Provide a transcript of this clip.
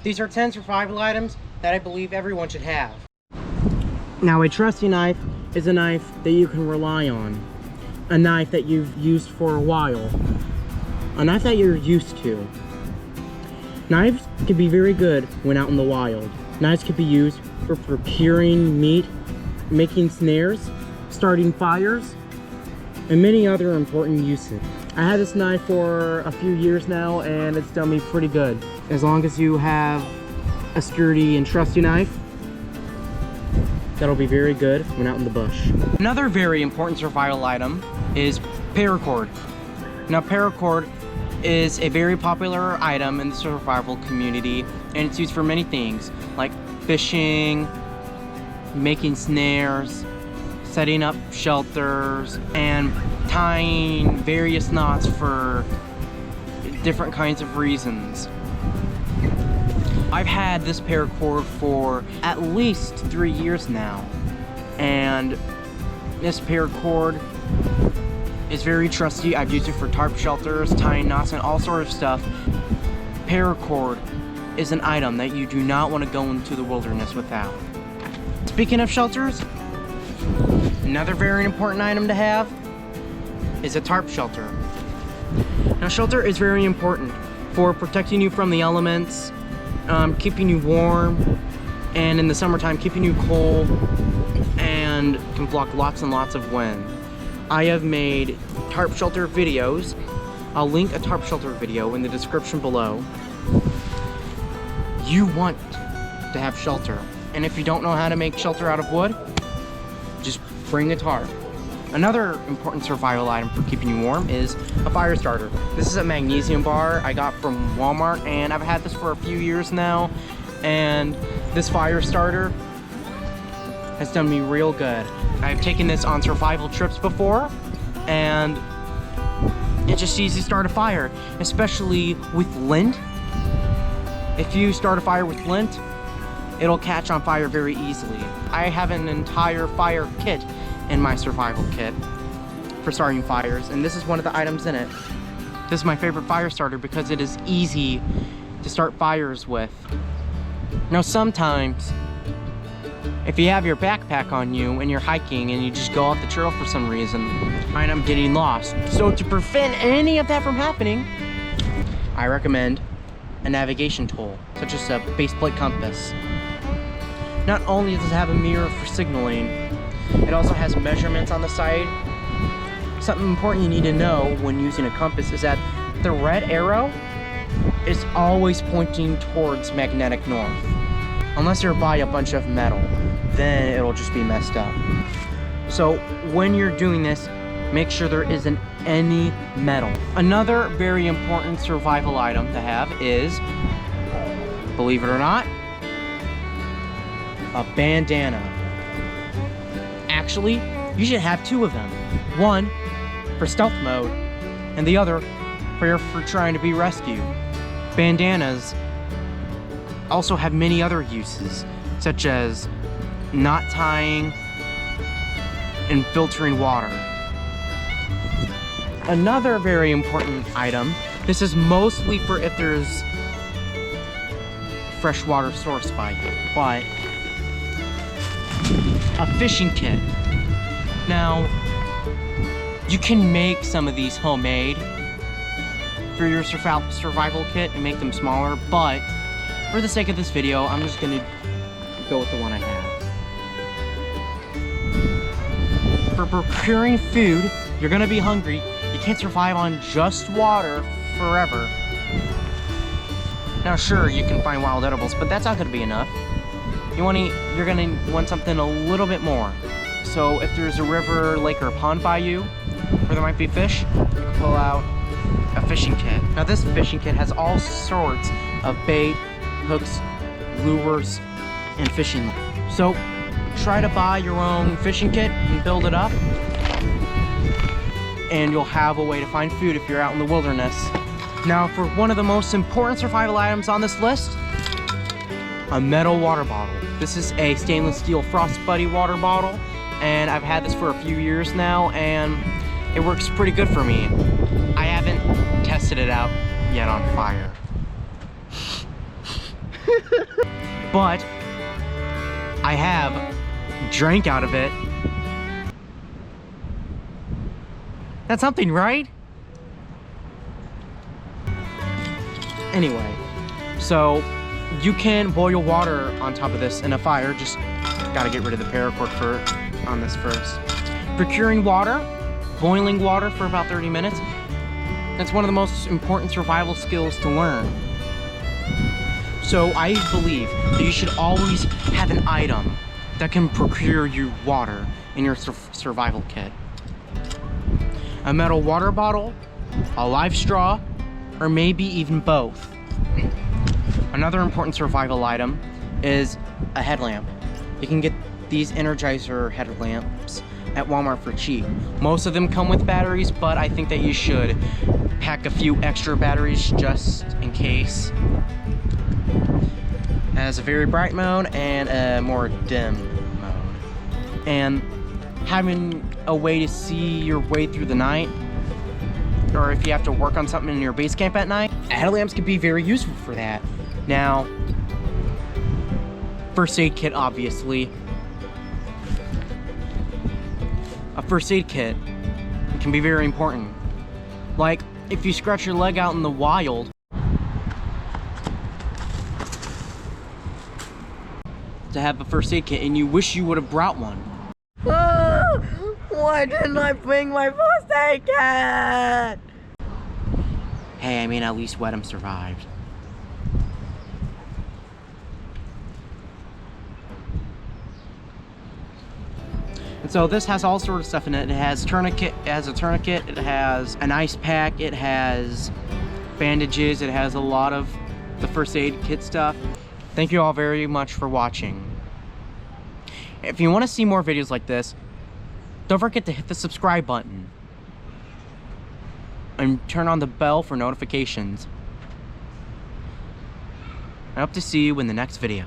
These are 10 survival items that I believe everyone should have. Now, a trusty knife is a knife that you can rely on. A knife that you've used for a while. A knife that you're used to. Knives can be very good when out in the wild. Knives can be used for procuring meat, making snares, starting fires, and many other important uses. I had this knife for a few years now and it's done me pretty good. As long as you have a sturdy and trusty knife, that'll be very good when out in the bush. Another very important survival item is paracord. Now, paracord is a very popular item in the survival community and it's used for many things like fishing, making snares, setting up shelters, and tying various knots for different kinds of reasons. I've had this paracord for at least 3 years now, and this paracord is very trusty. I've used it for tarp shelters, tying knots, and all sorts of stuff. Paracord is an item that you do not want to go into the wilderness without. Speaking of shelters, another very important item to have is a tarp shelter. Now, shelter is very important for protecting you from the elements, keeping you warm, and in the summertime keeping you cold, and can block lots and lots of wind. I have made tarp shelter videos. I'll link a tarp shelter video in the description below. You want to have shelter, and if you don't know how to make shelter out of wood, just bring a tarp. Another important survival item for keeping you warm is a fire starter. This is a magnesium bar I got from Walmart, and I've had this for a few years now, and this fire starter has done me real good. I've taken this on survival trips before, and it's just easy to start a fire, especially with lint. If you start a fire with lint, it'll catch on fire very easily. I have an entire fire kit in my survival kit for starting fires, and this is one of the items in it. This is my favorite fire starter because it is easy to start fires with. Now, sometimes if you have your backpack on you and you're hiking and you just go off the trail for some reason, and I'm getting lost. So to prevent any of that from happening, I recommend a navigation tool, such as a base plate compass. Not only does it have a mirror for signaling, it also has measurements on the side. Something important you need to know when using a compass is that the red arrow is always pointing towards magnetic north. Unless you're by a bunch of metal, then it'll just be messed up. So when you're doing this, make sure there isn't any metal. Another very important survival item to have is, believe it or not, a bandana. Actually, you should have two of them. One for stealth mode, and the other for trying to be rescued. Bandanas also have many other uses, such as knot tying and filtering water. Another very important item, this is mostly for if there's freshwater source by you, but a fishing kit. Now, you can make some of these homemade for your survival kit and make them smaller, but for the sake of this video, I'm just gonna go with the one I have. For procuring food, you're gonna be hungry. You can't survive on just water forever. Now, sure, you can find wild edibles, but that's not gonna be enough. You're gonna want something a little bit more. So if there's a river, lake, or pond by you, where there might be fish, you can pull out a fishing kit. Now, this fishing kit has all sorts of bait, hooks, lures, and fishing. So try to buy your own fishing kit and build it up, and you'll have a way to find food if you're out in the wilderness. Now, for one of the most important survival items on this list, a metal water bottle. This is a stainless steel Frost Buddy water bottle, and I've had this for a few years now, and it works pretty good for me. I haven't tested it out yet on fire. But I have drank out of it. That's something, right? Anyway, so you can boil water on top of this in a fire. Just gotta get rid of the paracord on this first. Procuring water, boiling water for about 30 minutes. That's one of the most important survival skills to learn. So I believe that you should always have an item that can procure you water in your survival kit. A metal water bottle, a live straw, or maybe even both. Another important survival item is a headlamp. You can get these Energizer headlamps at Walmart for cheap. Most of them come with batteries, but I think that you should pack a few extra batteries just in case. It has a very bright mode and a more dim mode. And having a way to see your way through the night, or if you have to work on something in your base camp at night, headlamps can be very useful for that. Now, first aid kit, obviously. A first aid kit can be very important. Like, if you scratch your leg out in the wild, to have a first aid kit, and you wish you would have brought one. Why didn't I bring my first aid kit? Hey, I mean, at least wehttams survived. And so this has all sorts of stuff in it. It has a tourniquet, it has an ice pack, it has bandages, it has a lot of the first aid kit stuff. Thank you all very much for watching. If you want to see more videos like this, don't forget to hit the subscribe button and turn on the bell for notifications. I hope to see you in the next video.